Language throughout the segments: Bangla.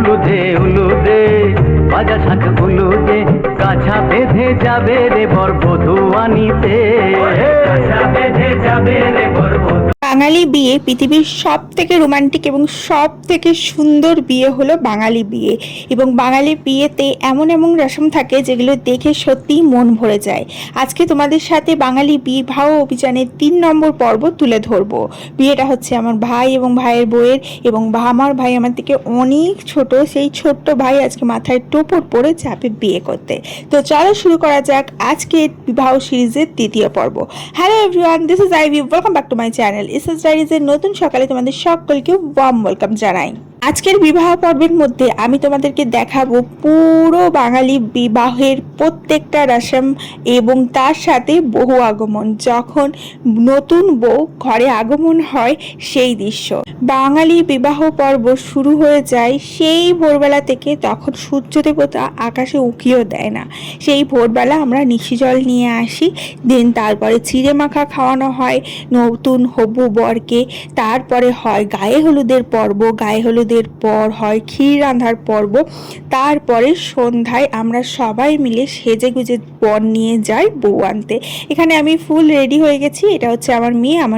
উলুদে উলুদে বাজা শাক উলুদে কাছা বেঁধে যাবে রে বর বধূ আনিতে, কাছা বেঁধে যাবে রে বর বধূ। বাঙালি বিয়ে পৃথিবীর সব থেকে রোমান্টিক এবং সব থেকে সুন্দর বিয়ে হলো বাঙালি বিয়ে। এবং বাঙালি বিয়েতে এমন এমন রসম থাকে যেগুলো দেখে সত্যিই মন ভরে যায়। আজকে তোমাদের সাথে বাঙালি বিবাহ অভিযানের 3 নম্বর পর্ব তুলে ধরবো। বিয়েটা হচ্ছে আমার ভাই এবং ভাইয়ের বউয়ের, এবং আমার ভাই আমার থেকে অনেক ছোট, সেই ছোট্ট ভাই আজকে মাথায় টোপর পরে যাবে বিয়ে করতে। তো চলো শুরু করা যাক আজকের বিবাহ সিরিজের 3য় পর্ব। Hello everyone, this is Ivy, welcome back to my channel SS ডায়েরিজের নতুন সকালে তোমাদের সকলকে ওয়ার্ম ওয়েলকাম জানাই। আজকের বিবাহ পর্বের মধ্যে আমি তোমাদেরকে দেখাবো পুরো বাঙালি বিবাহের প্রত্যেকটা রসম এবং তার সাথে বহু আগমন, যখন নতুন বউ ঘরে আগমন হয় সেই দৃশ্য। বাঙালি বিবাহ পর্ব শুরু হয়ে যায় সেই ভোরবেলা থেকে, তখন সূর্য দেবতা আকাশে উঁকিও দেয় না। সেই ভোরবেলা আমরা নিশি জল নিয়ে আসি, দেন তারপরে চিড়ে মাখা খাওয়ানো হয় নতুন হবু বরকে। তারপরে হয় গায়ে হলুদের পর্ব, গায়ে হলুদের পর হয় ক্ষীর রান্ধার পর্ব। তারপরে সন্ধ্যায় আমরা সবাই মিলে সেজে গুজে বর নিয়ে যাই বউ আনতে। এখানে আমি ফুল রেডি হয়ে গেছি। এটা হচ্ছে আমার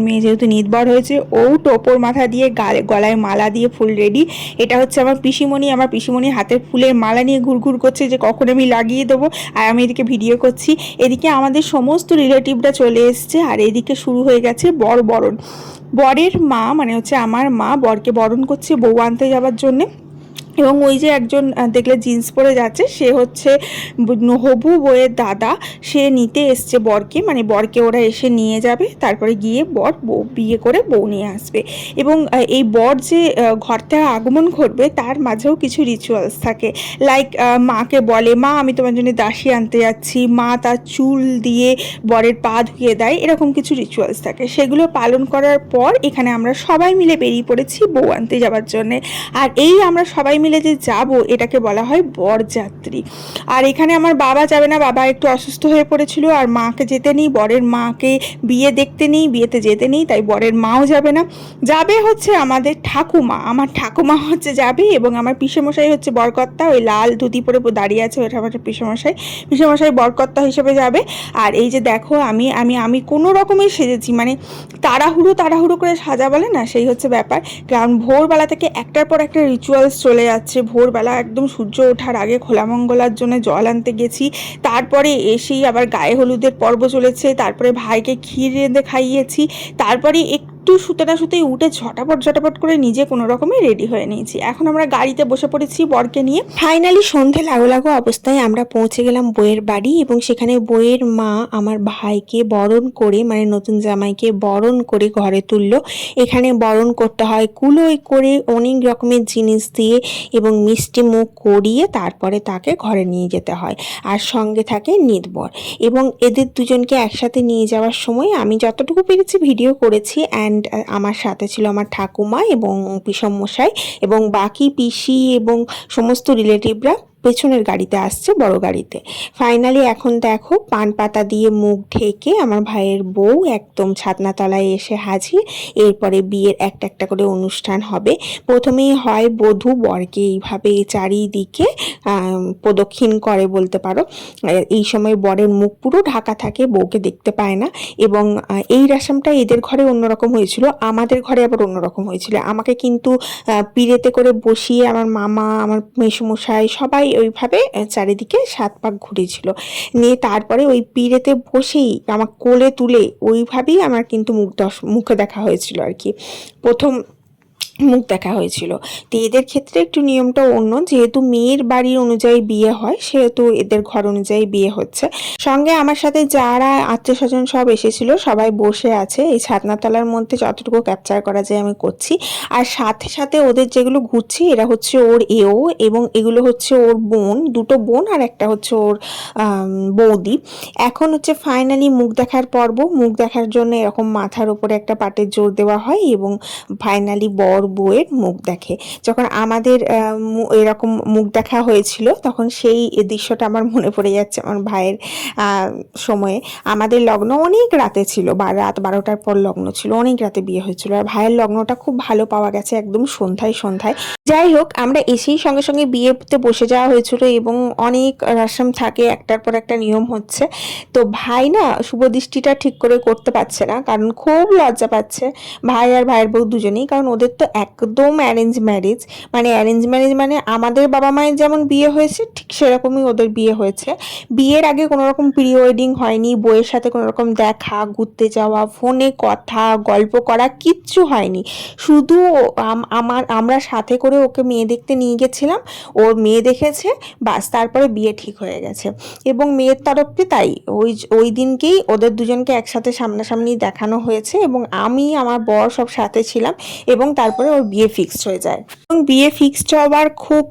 মেয়ে যেহেতু নির্বর হয়েছে, ও টোপর মাথা দিয়ে গলায় মালা দিয়ে ফুল রেডি। এটা হচ্ছে আমার পিসিমণি হাতের ফুলের মালা নিয়ে ঘুরঘুর করছে যে কখন আমি লাগিয়ে দেবো, আর আমি এদিকে ভিডিও করছি। এদিকে আমাদের সমস্ত রিলেটিভরা চলে এসছে, আর এদিকে শুরু হয়ে গেছে বরণ। বরের মা মানে হচ্ছে আমার মা বরকে বরণ করছে বউ আনতে যাওয়ার জন্যে। এবং ওই যে একজন দেখলে জিন্স পরে যাচ্ছে, সে হচ্ছে হবু বউয়ের দাদা। সে নিতে এসছে বরকে, মানে বরকে ওরা এসে নিয়ে যাবে, তারপরে গিয়ে বর বউ বিয়ে করে বউ নিয়ে আসবে। এবং এই বর যে ঘর থেকে আগমন করবে তার মাঝেও কিছু রিচুয়ালস থাকে। লাইক মাকে বলে, মা আমি তোমার জন্য দাসী আনতে যাচ্ছি, মা তার চুল দিয়ে বরের পা ধুয়ে দেয়, এরকম কিছু রিচুয়ালস থাকে। সেগুলো পালন করার পর এখানে আমরা সবাই মিলে বেরিয়ে পড়েছি বউ আনতে যাওয়ার জন্যে। আর এই আমরা সবাই মিলে যে যাব এটাকে বলা হয় বরযাত্রী। আর এখানে আমার বাবা যাবে না, বাবা একটু অসুস্থ হয়ে পড়েছিল, আর মাকে যেতে নেই, বরের মাকে বিয়ে দেখতে নেই, বিয়েতে যেতে নেই, তাই বরের মাও যাবে না। যাবে হচ্ছে আমাদের ঠাকুমা, আমার ঠাকুমা হচ্ছে যাবে, এবং আমার পিসেমশাই হচ্ছে বরকর্তা, ওই লাল ধুতি পরে দাঁড়িয়ে আছে, ওটা আমার পিসেমশাই বরকর্তা হিসেবে যাবে। আর এই যে দেখো আমি আমি আমি কোনো রকমের সেজেছি, মানে তাড়াহুড়ো করে সাজা বলে না, সেই হচ্ছে ব্যাপার। কারণ ভোরবেলা থেকে একটার পর একটা রিচুয়ালস চলে যাচ্ছে। ভোরবেলা একদম সূর্য ওঠার আগে খোলা মঙ্গলার জন্য জল আনতে গেছি, তারপরে এসেই আবার গায়ে হলুদের পর্ব চলেছে, তারপরে ভাইকে ক্ষীর রেঁধে খাইয়েছি, তারপরে একটু শুতেই উঠে ঝটাপট করে নিজে কোনো রকমে রেডি হয়ে নিয়েছি। এখন আমরা গাড়িতে বসে পড়েছি বরকে নিয়ে। ফাইনালি সন্ধে লাগো অবস্থায় আমরা পৌঁছে গেলাম বইয়ের বাড়ি, এবং সেখানে বইয়ের মা আমার ভাইকে বরণ করে, মানে নতুন জামাইকে বরণ করে ঘরে তুললো। এখানে বরণ করতে হয় কুলোই করে অনেক রকমের জিনিস দিয়ে, এবং মিষ্টি মুখ করিয়ে তারপরে তাকে ঘরে নিয়ে যেতে হয়। আর সঙ্গে থাকে নির্বর। এবং এদের দুজনকে একসাথে নিয়ে যাওয়ার সময় আমি যতটুকু পেরেছি ভিডিও করেছি। অ্যান্ড আমার সাথে ছিল আমার ঠাকুমা এবং পিসমশাই, এবং বাকি পিসি এবং সমস্ত রিলেটিভরা পেছনের গাড়িতে আসছে, বড় গাড়িতে। ফাইনালি এখন দেখো পান পাতা দিয়ে মুখ ঢেকে আমার ভাইয়ের বউ একদম ছাতনাতলায় এসে হাজির। এরপরে বিয়ের একটা একটা করে অনুষ্ঠান হবে। প্রথমেই হয় বধূ বরকে এইভাবে চারিদিকে প্রদক্ষিণ করে বলতে পারো। এই সময় বরের মুখ পুরো ঢাকা থাকে, বউকে দেখতে পায় না। এবং এই রসমটা এদের ঘরে অন্যরকম হয়েছিল, আমাদের ঘরে আবার অন্যরকম হয়েছিল। আমাকে কিন্তু পিড়েতে করে বসিয়ে আমার মামা, আমার মেসোমশাই সবাই ওইভাবে চারিদিকে 7 পাক ঘুরেছিল, নিয়ে তারপরে ওই পিড়েতে বসেই আমার কোলে তুলে ওইভাবেই আমার কিন্তু মুখে দেখা হয়েছিল আর কি, প্রথম মুখ দেখা হয়েছিল। তো এদের ক্ষেত্রে একটু নিয়মটা অন্য, যেহেতু মেয়ের বাড়ির অনুযায়ী বিয়ে হয় সেহেতু এদের ঘর অনুযায়ী বিয়ে হচ্ছে। সঙ্গে আমার সাথে যারা আত্মীয় স্বজন সব এসেছিল সবাই বসে আছে এই ছাতনাতলার মধ্যে, যতটুকু ক্যাপচার করা যায় আমি করছি। আর সাথে সাথে ওদের যেগুলো ঘুরছি এরা হচ্ছে ওর এও, এবং এগুলো হচ্ছে ওর বোন, দুটো বোন আর একটা হচ্ছে ওর বৌদি। এখন হচ্ছে ফাইনালি মুখ দেখার পর্ব। মুখ দেখার জন্য এরকম মাথার উপরে একটা পাটের জোর দেওয়া হয়, এবং ফাইনালি বর বউয়ের মুখ দেখে। যখন আমাদের এরকম মুখ দেখা হয়েছিল তখন সেই দৃশ্যটা আমার মনে পড়ে যাচ্ছে আমার ভাইয়ের সময়ে। আমাদের লগ্ন অনেক রাতে ছিল, রাত 12টার পর লগ্ন ছিল, অনেক রাতে বিয়ে হয়েছিল। আর ভাইয়ের লগ্নটা খুব ভালো পাওয়া গেছে, একদম সন্ধ্যায় সন্ধ্যায়। যাই হোক, আমরা এসেই সঙ্গে সঙ্গে বিয়েতে বসে যাওয়া হয়েছিল এবং অনেক রসম থাকে, একটার পর একটা নিয়ম হচ্ছে। তো ভাই না শুভ দৃষ্টিটা ঠিক করে করতে পারছে না, কারণ খুব লজ্জা পাচ্ছে ভাই আর ভাইয়ের বউ দুজনেই। কারণ ওদের তো একদম অ্যারেঞ্জ ম্যারেজ, মানে অ্যারেঞ্জ ম্যারেজ মানে আমাদের বাবা মায়ের যেমন বিয়ে হয়েছে ঠিক সেরকমই ওদের বিয়ে হয়েছে। বিয়ের আগে কোনো রকম প্রি ওয়েডিং হয়নি, বউয়ের সাথে কোনো রকম দেখা, ঘুরতে যাওয়া, ফোনে কথা, গল্প করা কিচ্ছু হয়নি। শুধু আমরা সাথে করে ওকে মেয়ে দেখতে নিয়ে গেছিলাম, ওর মেয়ে দেখেছে, বাস, তারপরে বিয়ে ঠিক হয়ে গেছে। এবং মেয়ের তরফটি তাই, ওই দিনকেই ওদের দুজনকে একসাথে সামনাসামনি দেখানো হয়েছে এবং আমি আমার বর সব সাথে ছিলাম এবং তারপরে ওর বিয়ে ফিক্সড হয়ে যায়। এবং বিয়ে ফিক্সড হওয়ার খুব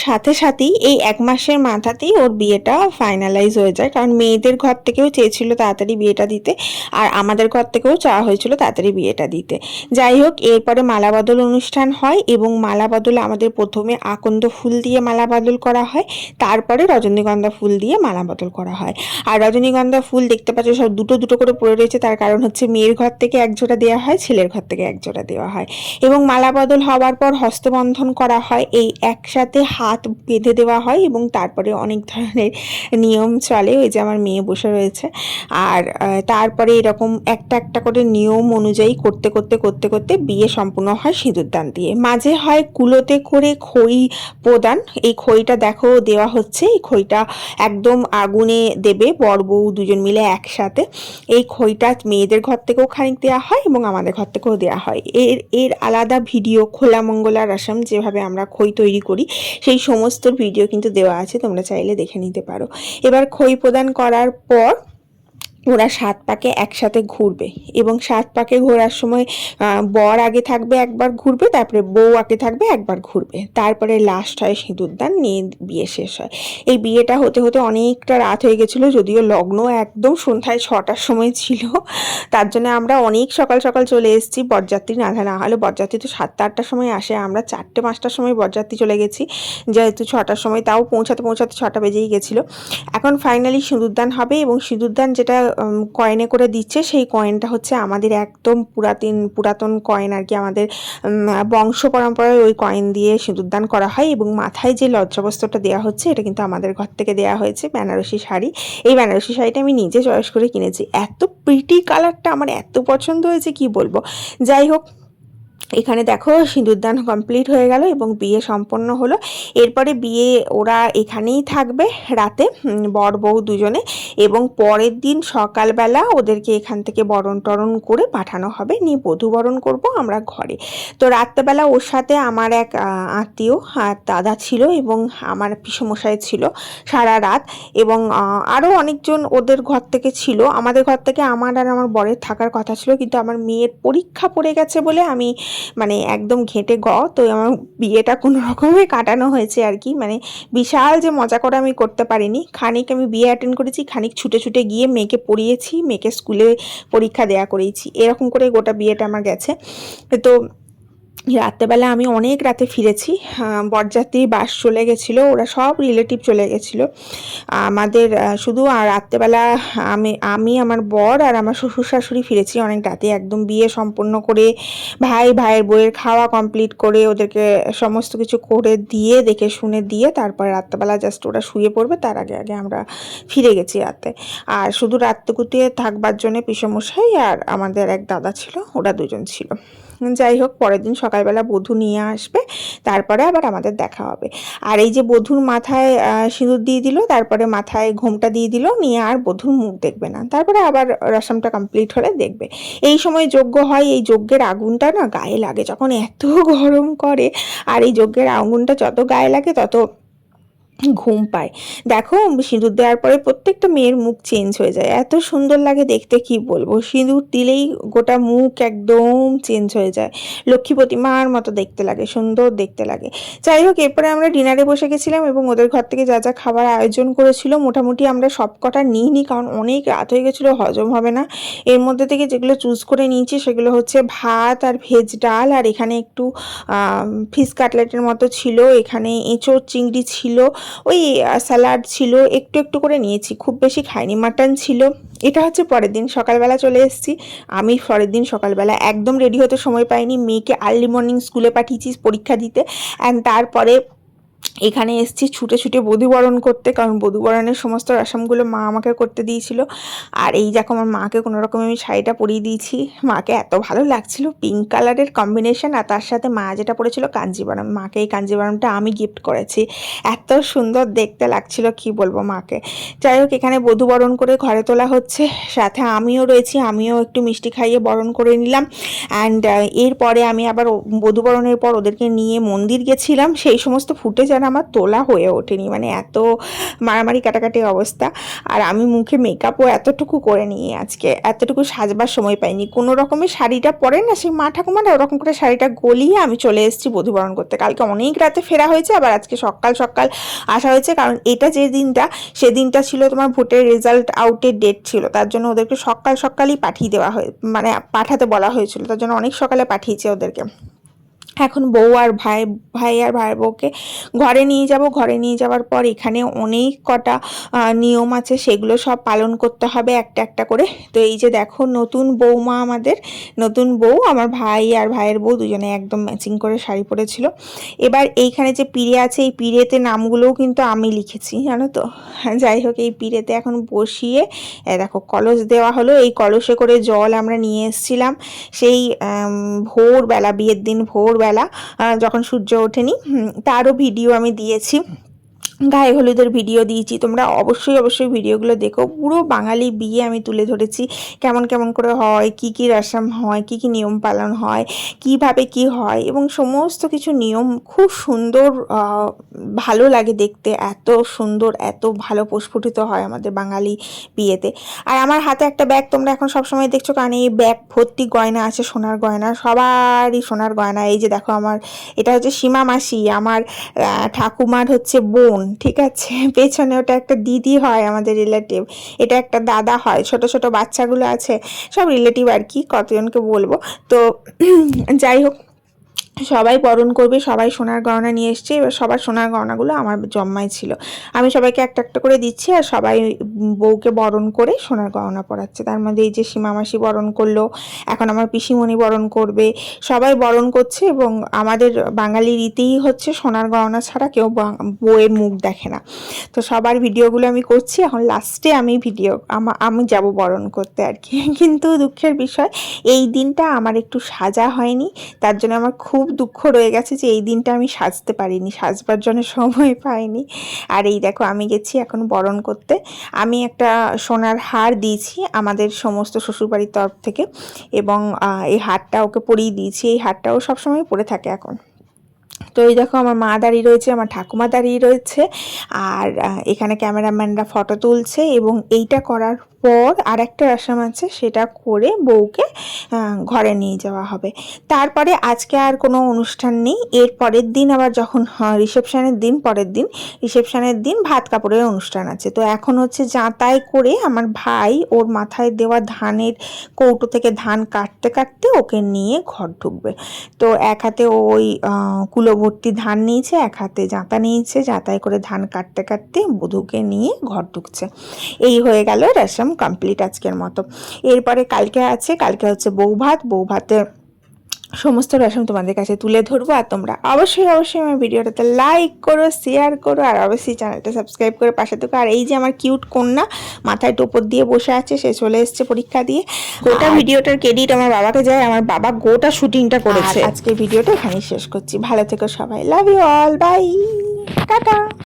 সাথে সাথেই এই 1 মাসের মাথাতেই ওর বিয়েটা ফাইনালাইজ হয়ে যায়, কারণ মেয়েদের ঘর থেকেও চেয়েছিল তাড়াতাড়ি বিয়েটা দিতে আর আমাদের ঘর থেকেও চাওয়া হয়েছিল তাড়াতাড়ি বিয়েটা দিতে। যাই হোক, এরপরে মালা বদল অনুষ্ঠান হয় এবং মালা বদলে আমাদের প্রথমে আকন্দ ফুল দিয়ে মালা বদল করা হয়, তারপরে রজনীগন্ধা ফুল দিয়ে মালা বদল করা হয়। আর রজনীগন্ধা ফুল দেখতে পাচ্ছ সব দুটো দুটো করে পড়ে রয়েছে, তার কারণ হচ্ছে মেয়ের ঘর থেকে 1 জোড়া দেওয়া হয়, ছেলের ঘর থেকে 1 জোড়া দেওয়া হয়। এবং মালা বদল হওয়ার পর হস্তবন্ধন করা হয়, এই একসাথে হাত বেঁধে দেওয়া হয় এবং তারপরে অনেক ধরনের নিয়ম চলে। ওই যে আমার মেয়ে বসে রয়েছে। আর তারপরে এরকম একটা একটা করে নিয়ম অনুযায়ী করতে করতে করতে করতে বিয়ে সম্পূর্ণ হয় সিঁদুরদান দিয়ে। মাঝে হয় কুলোতে করে খই প্রদান, এই খইটা দেখো দেওয়া হচ্ছে, এই খইটা একদম আগুনে দেবে বর বউ দুজন মিলে একসাথে। এই খইটা মেয়েদের ঘর থেকেও খানিক দেওয়া হয় এবং আমাদের ঘর থেকেও দেওয়া হয়। এর আলাদা ভিডিও, খোলা মঙ্গলা রসম যেভাবে আমরা খই তৈরি করি সেই সমস্ত ভিডিও কিন্তু দেওয়া আছে, তোমরা চাইলে দেখে নিতে পারো। এবার খই প্রদান করার পর ওরা 7 পাকে একসাথে ঘুরবে এবং 7 পাকে ঘোরার সময় বর আগে থাকবে একবার ঘুরবে, তারপরে বউ আগে থাকবে একবার ঘুরবে, তারপরে লাস্ট হয় সিঁদুরদান, নিয়ে বিয়ে শেষ হয়। এই বিয়েটা হতে হতে অনেকটা রাত হয়ে গেছিলো, যদিও লগ্ন একদম সন্ধ্যায় 6টার সময় ছিল, তার জন্য আমরা অনেক সকাল সকাল চলে এসেছি। বরযাত্রী না হলে বরযাত্রী তো 7টা 8টার সময় আসে, আমরা 4টে 5টার সময় বরযাত্রী চলে গেছি, যেহেতু 6টার সময়, তাও পৌঁছাতে 6টা বেজেই গেছিলো। এখন ফাইনালি সিঁদুরদান হবে এবং সিঁদুরদান যেটা কয়েনে করে দিচ্ছে সেই কয়েনটা হচ্ছে আমাদের একদম পুরাতন কয়েন আর কি, আমাদের বংশ পরম্পরায় ওই কয়েন দিয়ে সিঁদুরদান করা হয়। এবং মাথায় যে লজ্জাবস্ত্রটা দেওয়া হচ্ছে এটা কিন্তু আমাদের ঘর থেকে দেওয়া হয়েছে, বেনারসি শাড়ি। এই বেনারসি শাড়িটা আমি নিজে চয়েস করে কিনেছি, এত প্রিটি কালারটা আমার এত পছন্দ হয়েছে কি বলবো। যাই হোক, এখানে দেখো সিঁদুরদান কমপ্লিট হয়ে গেল এবং বিয়ে সম্পন্ন হলো। এরপরে বিয়ে ওরা এখানেই থাকবে রাতে, বর বউ দুজনে, এবং পরের দিন সকালবেলা ওদেরকে এখান থেকে বরণ টরণ করে পাঠানো হবে, নিয়ে বধূ বরণ করবো আমরা ঘরে। তো রাত্রেবেলা ওর সাথে আমার এক আত্মীয় আর দাদা ছিল এবং আমার পিসমশাই ছিল সারা রাত, এবং আরও অনেকজন ওদের ঘর থেকে ছিল। আমাদের ঘর থেকে আমার আর আমার বরের থাকার কথা ছিল, কিন্তু আমার মেয়ের পরীক্ষা পড়ে গেছে বলে আমি মানে একদম ঘেঁটে তো আমার বিয়েটা কোনো রকমে কাটানো হয়েছে আর কি। মানে বিশাল যে মজা করে আমি করতে পারিনি, খানিক আমি বিয়ে অ্যাটেন্ড করেছি, খানিক ছুটে ছুটে গিয়ে মেয়েকে পড়িয়েছি, মেয়েকে স্কুলে পরীক্ষা দেয়া করেছি, এরকম করে গোটা বিয়েটা আমার গেছে। তো রাত্রেবেলা আমি অনেক রাতে ফিরেছি, বরযাত্রীর বাস চলে গেছিলো, ওরা সব রিলেটিভ চলে গেছিলো আমাদের, শুধু আর রাত্রেবেলা আমি আমার বর আর আমার শ্বশুর শাশুড়ি ফিরেছি অনেক রাতে, একদম বিয়ে সম্পন্ন করে ভাইয়ের বউয়ের খাওয়া কমপ্লিট করে ওদেরকে সমস্ত কিছু করে দিয়ে দেখে শুনে দিয়ে তারপর রাত্রেবেলা জাস্ট ওরা শুয়ে পড়বে, তার আগে আগে আমরা ফিরে গেছি রাতে। আর শুধু রাত্রিকুটে থাকবার জন্য পিসমশাই আর আমাদের এক দাদা ছিল, ওরা দুজন ছিল। যাই হোক, পরের দিন সকালবেলা বধূ নিয়ে আসবে, তারপরে আবার আমাদের দেখা হবে। আর এই যে বধূর মাথায় সিঁদুর দিয়ে দিল, তারপরে মাথায় ঘোমটা দিয়ে দিল, নিয়ে আর বধূর মুখ দেখবে না, তারপরে আবার রসমটা কমপ্লিট হলে দেখবে। এই সময় যজ্ঞ হয়, এই যজ্ঞের আগুনটা না গায়ে লাগে, যখন এত গরম করে, আর এই যজ্ঞের আগুনটা যত গায়ে লাগে তত ঘুম পায়। দেখো সিঁদুর দেওয়ার পরে প্রত্যেকটা মেয়ের মুখ চেঞ্জ হয়ে যায়, এত সুন্দর লাগে দেখতে কি বলবো। সিঁদুর দিলেই গোটা মুখ একদম চেঞ্জ হয়ে যায়, লক্ষ্মী প্রতিমার মতো দেখতে লাগে, সুন্দর দেখতে লাগে। যাই হোক, এরপরে আমরা ডিনারে বসে গেছিলাম এবং ওদের ঘর থেকে যা যা খাবার আয়োজন করেছিল মোটামুটি আমরা সব কটা নিইনি, কারণ অনেক রাত হয়ে গেছিলো, হজম হবে না। এর মধ্যে থেকে যেগুলো চুজ করে নিয়েছি সেগুলো হচ্ছে ভাত আর ভেজ ডাল, আর এখানে একটু ফিশ কাটলেটের মতো ছিল, এখানে এঁচোড় চিংড়ি ছিল, ওই স্যালাড ছিল, একটু একটু করে নিয়েছি, খুব বেশি খাইনি। মাটন ছিল। এটা হচ্ছে পরের দিন সকালবেলা চলে এসেছি। আমি পরের দিন সকালবেলা একদম রেডি হতে সময় পাইনি, মেয়েকে আর্লি মর্নিং স্কুলে পাঠিয়েছি পরীক্ষা দিতে, অ্যান্ড তারপরে এখানে এসেছি ছুটে ছুটে বধূবরণ করতে, কারণ বধূবরণের সমস্ত রসমগুলো মা আমাকে করতে দিয়েছিল। আর এই দেখো আমার মাকে কোনো রকম আমি শাড়িটা পরিয়ে দিয়েছি, মাকে এত ভালো লাগছিল, পিঙ্ক কালারের কম্বিনেশন, আর তার সাথে মা যেটা পরেছিল কাঞ্জিবরম, মাকে এই কাঞ্জিবরমটা আমি গিফট করেছি, এত সুন্দর দেখতে লাগছিল কি বলবো মাকে। যাই হোক, এখানে বধূবরণ করে ঘরে তোলা হচ্ছে, সাথে আমিও রয়েছি, আমিও একটু মিষ্টি খাইয়ে বরণ করে নিলাম। অ্যান্ড এরপরে আমি আবার বধূবরণের পর ওদেরকে নিয়ে মন্দির গেছিলাম, সেই সমস্ত ফুটেজ আর আমার তোলা হয়ে ওঠেনি, মানে এত মারামারি কাটাকাটি অবস্থা। আর আমি মুখে মেকআপও এতটুকু করে নিয়ে আজকে এতটুকু সাজবার সময় পাইনি, কোনো রকমের শাড়িটা পরে না সেই মা ঠাকুমারা ওরকম করে শাড়িটা গলিয়ে আমি চলে এসেছি বধূবরণ করতে। কালকে অনেক রাতে ফেরা হয়েছে, আবার আজকে সকাল সকাল আসা হয়েছে, কারণ এটা যে দিনটা সেদিনটা ছিল তোমার ভোটের রেজাল্ট আউটের ডেট ছিল, তার জন্য ওদেরকে সকাল সকালই পাঠিয়ে দেওয়া হয়, মানে পাঠাতে বলা হয়েছিল, তার জন্য অনেক সকালে পাঠিয়েছে ওদেরকে। এখন বউ আর ভাই আর ভাইয়ের বউকে ঘরে নিয়ে যাব, ঘরে নিয়ে যাওয়ার পর এখানে অনেক কটা নিয়ম আছে, সেগুলো সব পালন করতে হবে একটা একটা করে। তো এই যে দেখো নতুন বৌমা, আমাদের নতুন বউ, আমার ভাই আর ভাইয়ের বউ দুজনে একদম ম্যাচিং করে শাড়ি পরেছিল। এবার এইখানে যে পিড়ে আছে, এই পিড়েতে নামগুলোও কিন্তু আমি লিখেছি জানো তো। যাই হোক, এই পিড়েতে এখন বসিয়ে দেখো কলস দেওয়া হলো, এই কলসে করে জল আমরা নিয়ে এসেছিলাম সেই ভোরবেলা, বিয়ের দিন ভোরবেলা যখন সূর্য ওঠেনি, তারও ভিডিও আমি দিয়েছি, গায়ে হলুদের ভিডিও দিয়েছি, তোমরা অবশ্যই অবশ্যই ভিডিওগুলো দেখো। পুরো বাঙালি বিয়ে আমি তুলে ধরেছি, কেমন কেমন করে হয়, কি কি রসম হয়, কি কি নিয়ম পালন হয়, কিভাবে কি হয়, এবং সমস্ত কিছু নিয়ম খুব সুন্দর, ভালো লাগে দেখতে, এত সুন্দর এত ভালো প্রস্ফুটিত হয় আমাদের বাঙালি বিয়েতে। আর আমার হাতে একটা ব্যাগ তোমরা এখন সবসময় দেখছো, কারণ এই ব্যাগ ভর্তি গয়না আছে, সোনার গয়না, সবারই সোনার গয়না। এই যে দেখো আমার এটা হচ্ছে সীমা মাসি, আমার ঠাকুমার হচ্ছে বোন, ঠিক আছে, পেছনে ওটা একটা দিদি হয় আমাদের রিলেটিভ, এটা একটা দাদা হয়, ছোট ছোট বাচ্চাগুলো আছে সব রিলেটিভ আর কি, কতজনকে বলবো। তো যাই হোক, সবাই বরণ করবে, সবাই সোনার গয়না নিয়ে এসছে, এবার সবার সোনার গয়নাগুলো আমার জম্মাই ছিল, আমি সবাইকে একটা একটা করে দিচ্ছি, আর সবাই বউকে বরণ করে সোনার গয়না পরাচ্ছে। তার মধ্যে এই যে সীমা মাসি বরণ করলো, এখন আমার পিসিমণি বরণ করবে, সবাই বরণ করছে। এবং আমাদের বাঙালি রীতিই হচ্ছে সোনার গয়না ছাড়া কেউ বউয়ের মুখ দেখে না। তো সবার ভিডিওগুলো আমি করছি, এখন লাস্টে আমি আমি যাব বরণ করতে আর কি। কিন্তু দুঃখের বিষয় এই দিনটা আমার একটু সাজা হয়নি, তার জন্য আমার খুব দুঃখ রয়ে গেছে যে এই দিনটা আমি সাজতে পারিনি, সাজবার জন্য সময় পাইনি। আর এই দেখো আমি গেছি এখন বরণ করতে, আমি একটা সোনার হার দিয়েছি আমাদের সমস্ত শ্বশুরবাড়ির তরফ থেকে, এবং এই হারটা ওকে পরিয়ে দিয়েছি, এই হারটাও সবসময় পরে থাকে এখন। তো এই দেখো আমার মা দাঁড়িয়ে রয়েছে, আমার ঠাকুমা দাঁড়িয়ে রয়েছে, আর এখানে ক্যামেরাম্যানরা ফটো তুলছে। এবং এইটা করার পর আর একটা রসম আছে, সেটা করে বউকে ঘরে নিয়ে যাওয়া হবে। তারপরে আজকে আর কোনো অনুষ্ঠান নেই, এর পরের দিন আবার যখন রিসেপশনের দিন, পরের দিন রিসেপশনের দিন ভাত কাপড়ের অনুষ্ঠান আছে। তো এখন হচ্ছে যাতাই করে আমার ভাই ওর মাথায় দেওয়া ধানের কৌটো থেকে ধান কাটতে কাটতে ওকে নিয়ে ঘর ঢুকবে। তো এক হাতে ওই কুলো ভর্তি ধান নিয়েছে, এক হাতে জাঁতা নিয়েছে, জাঁতায় করে ধান কাটতে কাটতে বধূকে নিয়ে ঘর ঢুকছে। এই হয়ে গেল রসম কমপ্লিট আজকের মতো। এরপরে কালকে আছে, কালকে হচ্ছে বৌভাতে সমস্ত রসম তোমাদের কাছে তুলে ধরবো। আর তোমরা অবশ্যই অবশ্যই আমার ভিডিওটাতে লাইক করো, শেয়ার করো, আর অবশ্যই চ্যানেলটা সাবস্ক্রাইব করে পাশে থেকো। আর এই যে আমার কিউট কন্যা মাথায় টোপর দিয়ে বসে আছে, সে চলে এসছে পরীক্ষা দিয়ে। গোটা ভিডিওটার ক্রেডিট আমার বাবাকে যায়, আমার বাবা গোটা শুটিংটা করেছে। আজকে ভিডিওটা এখানেই শেষ করছি, ভালো থেকো সবাই, love you all, bye, tata.